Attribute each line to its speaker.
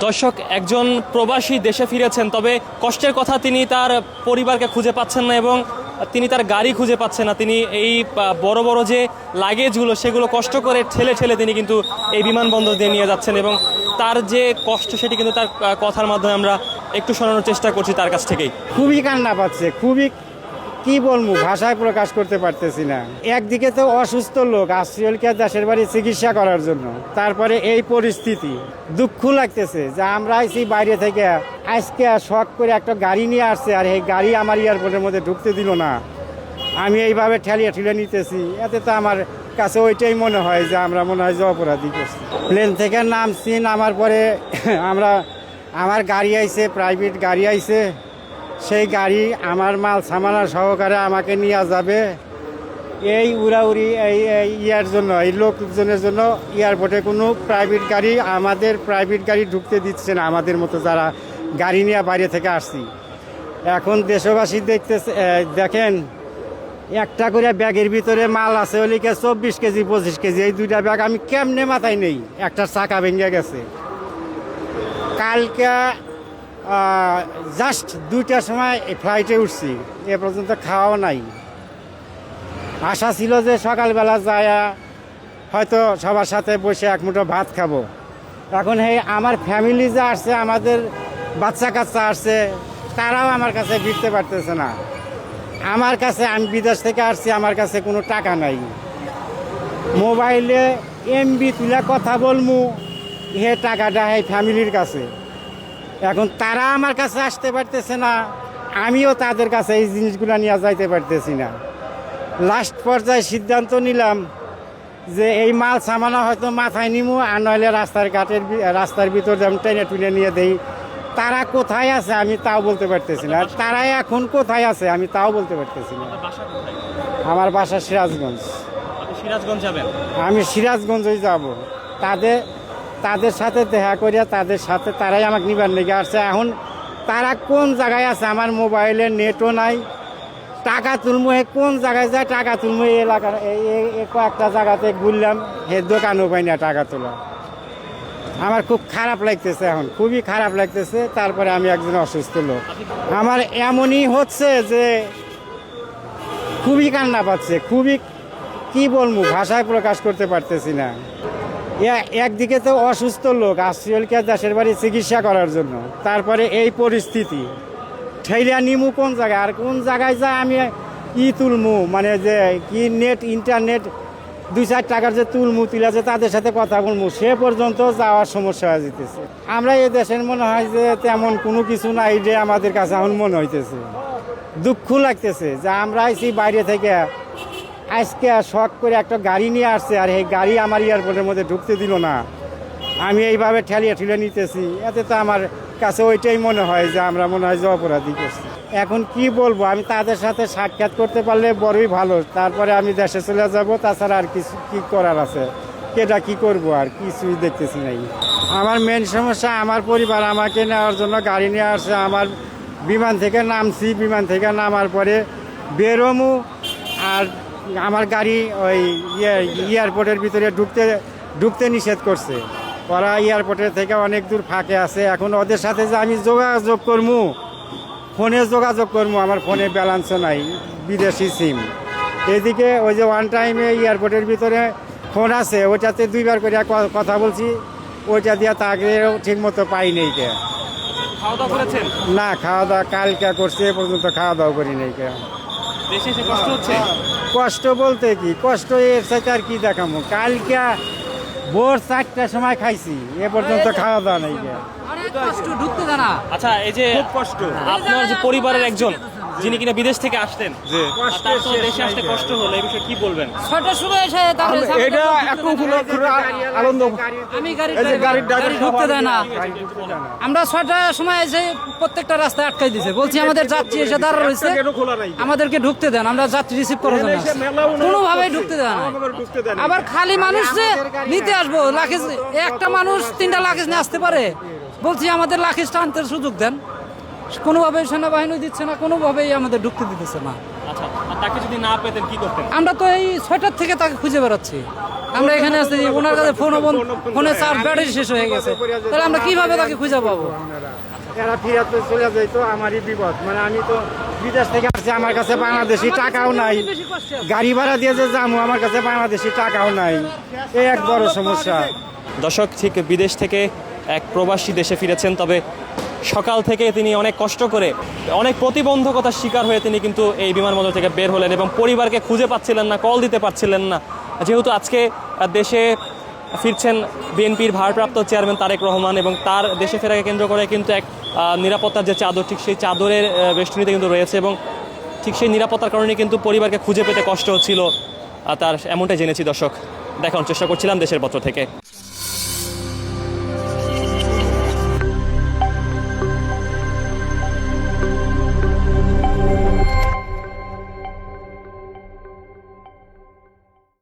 Speaker 1: দর্শক, একজন প্রবাসী দেশে ফিরেছেন, তবে কষ্টের কথা, তিনি তার পরিবারকে খুঁজে পাচ্ছেন না এবং তিনি তার গাড়ি খুঁজে পাচ্ছেন না। তিনি এই বড় বড় যে লাগেজগুলো সেগুলো কষ্ট করে ঠেলে ঠেলে তিনি কিন্তু এই বিমানবন্দর দিয়ে নিয়ে যাচ্ছেন এবং তার যে কষ্ট সেটি কিন্তু তার কথার মাধ্যমে আমরা একটু শোনানোর চেষ্টা করছি তার কাছ থেকেই।
Speaker 2: খুবই কান্না পাচ্ছে, খুবই কি বলবো, ভাষায় প্রকাশ করতে পারতেছি না। একদিকে তো অসুস্থ লোক আসছে দেশের বাড়ি চিকিৎসা করার জন্য, তারপরে এই পরিস্থিতি, দুঃখ লাগতেছে যে আমরা আইছি বাইরে থেকে, আজকে শখ করে একটা গাড়ি নিয়ে আসছে আর এই গাড়ি আমার এয়ারপোর্টের মধ্যে ঢুকতে দিল না। আমি এইভাবে ঠেলিয়ে ঠেলে নিতেছি, এতে তো আমার কাছে ওইটাই মনে হয় যে আমরা মনে হয় যে অপরাধী করছি। প্লেন থেকে নামছি, নামার পরে আমার গাড়ি আইছে, প্রাইভেট গাড়ি আইছে, সেই গাড়ি আমার মাল সামানা সহকারে আমাকে নিয়ে যাবে। এই উড়াউড়ি এই ইয়ার জন্য, এই লোকজনের জন্য এয়ারপোর্টে কোনো প্রাইভেট গাড়ি, আমাদের প্রাইভেট গাড়ি ঢুকতে দিচ্ছে না, আমাদের মতো যারা গাড়ি নিয়ে বাইরে থেকে আসছি। এখন দেশবাসী দেখেন, একটা করে ব্যাগের ভিতরে মাল আছে ওলিকে 24 কেজি 25 কেজি, এই দুইটা ব্যাগ আমি কেমনে মাথায় নেই, একটা চাকা ভেঙে গেছে। কালকে জাস্ট 2টার সময় ফ্লাইটে উঠছি, এ পর্যন্ত খাওয়াও নাই। আশা ছিল যে সকালবেলা যায় হয়তো সবার সাথে বসে এক মুঠো ভাত খাবো। এখন আমার ফ্যামিলি যে আসছে, আমাদের বাচ্চা কাচ্চা আসছে, তারাও আমার কাছে ফিরতে পারতেছে না। আমার কাছে, আমি বিদেশ থেকে আসছি, আমার কাছে কোনো টাকা নাই, মোবাইলে এমবি তুলে কথা বলমু, টাকাটা ফ্যামিলির কাছে। এখন তারা আমার কাছে আসতে পারতেছে না, আমিও তাদের কাছে এই জিনিসগুলো নিয়ে যাইতে পারতেছি না। লাস্ট পর্যায়ে সিদ্ধান্ত নিলাম যে এই মাল সামানা হয়তো মাথায় নিমু, আর নইলে রাস্তার ভিতর যেমন টেনে টুনে নিয়ে দেই। তারা কোথায় আছে আমি তাও বলতে পারতেছি না, তারা এখন কোথায় আছে আমি তাও বলতে পারতেছি না। আমার বাসা সিরাজগঞ্জ।
Speaker 1: সিরাজগঞ্জ যাবেন? আমি
Speaker 2: সিরাজগঞ্জই যাব। তাদের সাথে দেখা করিয়া তাদের সাথে তারাই আমাকে নিবার লেগে আসছে। এখন তারা কোন জায়গায় আছে, আমার মোবাইলে নেটও নাই, টাকা তুলমু কোন জায়গায় যায় টাকা তুলমু, এই এলাকার কয়েকটা জায়গাতে ঘুরলাম, দোকানও পাই না টাকা তোলা। আমার খুব খারাপ লাগতেছে, এখন খুবই খারাপ লাগতেছে। তারপরে আমি একজন অসুস্থ লোক, আমার এমনই হচ্ছে যে খুবই কান্না পাচ্ছে, খুবই কি বলবো, ভাষায় প্রকাশ করতে পারতেছি না। একদিকে তো অসুস্থ লোক আসছে দেশের বাড়ি চিকিৎসা করার জন্য, তারপরে এই পরিস্থিতি, ঠেলিয়া নিমু কোন জায়গায়, আর কোন জায়গায় যায় আমি তুলমু, মানে যে কি নেট ইন্টারনেট 2-4 টাকার যে তুলমু, তুলে যে তাদের সাথে কথা বলবো, সে পর্যন্ত যাওয়ার সমস্যা হয়ে যেতেছে। আমরা এই দেশের মনে হয় যে তেমন কোনো কিছু নাই, যে আমাদের কাছে এখন মনে হইতেছে, দুঃখ লাগতেছে যে আমরা আইছি বাইরে থেকে, আজকে শখ করে একটা গাড়ি নিয়ে আসছে আর এই গাড়ি আমার এয়ারপোর্টের মধ্যে ঢুকতে দিল না। আমি এইভাবে ঠেলিয়ে ঠেলে নিতেছি, এতে তো আমার কাছে ওইটাই মনে হয় যে আমরা মনে হয় যে অপরাধী করছি। এখন কি বলবো, আমি তাদের সাথে সাক্ষাৎ করতে পারলে বড়ই ভালো, তারপরে আমি দেশে চলে যাব। তাছাড়া আর কিছু কি করার আছে, কেটা কি করব, আর কিছুই দেখতেছি নাই। আমার মেন সমস্যা, আমার পরিবার আমাকে নেওয়ার জন্য গাড়ি নিয়ে আসছে। আমার বিমান থেকে নামছি, বিমান থেকে নামার পরে বেরোমু, আর আমার গাড়ি ওই এয়ারপোর্টের ভিতরে ঢুকতে নিষেধ করছে। ওরা এয়ারপোর্টের থেকে অনেক দূর ফাঁকে আছে। এখন ওদের সাথে যে আমি যোগাযোগ করবো, ফোনে যোগাযোগ করবো, আমার ফোনে ব্যালেন্সও নাই, বিদেশি সিম। এদিকে ওই যে ওয়ান টাইমে এয়ারপোর্টের ভিতরে ফোন আছে, ওইটাতে 2বার করে কথা বলছি, ওইটা দিয়ে তাকেও ঠিক মতো পাই নেই।
Speaker 1: খাওয়া দাওয়া করেছেন? না,
Speaker 2: খাওয়া দাওয়া কালকে করছে, এ পর্যন্ত খাওয়া দাওয়া করি নেই।
Speaker 1: দেশে এসে কষ্ট হচ্ছে?
Speaker 2: কষ্ট বলতে কি, কষ্ট এর সাথে আর কি দেখাবো, কালকে ভোর 4টার সময় খাইছি, এ পর্যন্ত খাওয়া দাওয়া নেই।
Speaker 1: আচ্ছা, এই যে কষ্ট, আপনার যে পরিবারের একজন যিনি কিনা বিদেশ থেকে আসতেন, দেশে আসতে কষ্ট হলো, এই বিষয়ে কি বলবেন?
Speaker 3: 6টার সময় এসে
Speaker 4: এটা একটু আনন্দ,
Speaker 3: আমি গাড়ি ঢুকতে দেয় না। আমরা 6টার সময় এসে প্রত্যেকটা রাস্তায় আটকাই দিছে, বলছি আমাদের যাত্রী এসে দাঁড়া রয়েছে, আমাদেরকে ঢুকতে দেন, আমরা যাত্রী রিসিভ করার জন্য, কোনোভাবেই ঢুকতে দেন না। আবার খালি মানুষ যে নিতে আসবো লাগেজ, একটা মানুষ 3টা লাগেজ নিয়ে আসতে পারে, বলছি আমাদের লাগেজটা আনতে সুযোগ দেন। কোনোভাবেই সেনাবাহিনী দিচ্ছে না, কোনোভাবেই আমাদের ঢুকতে দিতেছে না।
Speaker 1: আচ্ছা, আর তাকে যদি না পেতেন কি করতেন?
Speaker 3: আমরা তো এই 6টার থেকে তাকে খুঁজে বেড়াচ্ছি। আমরা এখানে আছি, ওনার কাছে ফোনে চার্জ ব্যাটারি শেষ হয়ে গেছে, তাহলে আমরা কিভাবে তাকে খুঁজে পাবো?
Speaker 2: এরা ফিরাতে চলে যাইতো, আমারই বিপদ। মানে আমি তো বিদেশ থেকে আসছি, আমার কাছে বাংলাদেশি টাকাও নাই, গাড়ি ভাড়া দিয়ে যে যাবো, আমার কাছে বাংলাদেশি টাকাও নাই, এই এক বড় সমস্যা।
Speaker 1: দর্শক, ঠিক বিদেশ থেকে এক প্রবাসী দেশে ফিরেছেন, তবে সকাল থেকে তিনি অনেক কষ্ট করে অনেক প্রতিবন্ধকতার শিকার হয়ে তিনি কিন্তু এই বিমানবন্দর থেকে বের হলেন এবং পরিবারকে খুঁজে পাচ্ছিলেন না, কল দিতে পারছিলেন না। যেহেতু আজকে দেশে ফিরছেন বিএনপির ভারপ্রাপ্ত চেয়ারম্যান তারেক রহমান, এবং তার দেশে ফেরাকে কেন্দ্র করে কিন্তু এক নিরাপত্তার যে চাদর, ঠিক সেই চাদরের বেষ্টনীতে কিন্তু রয়েছে, এবং ঠিক সেই নিরাপত্তার কারণে কিন্তু পরিবারকে খুঁজে পেতে কষ্ট হচ্ছিল তার, এমনটাই জেনেছি। দর্শক, দেখানোর চেষ্টা করছিলাম দেশের পত্র থেকে।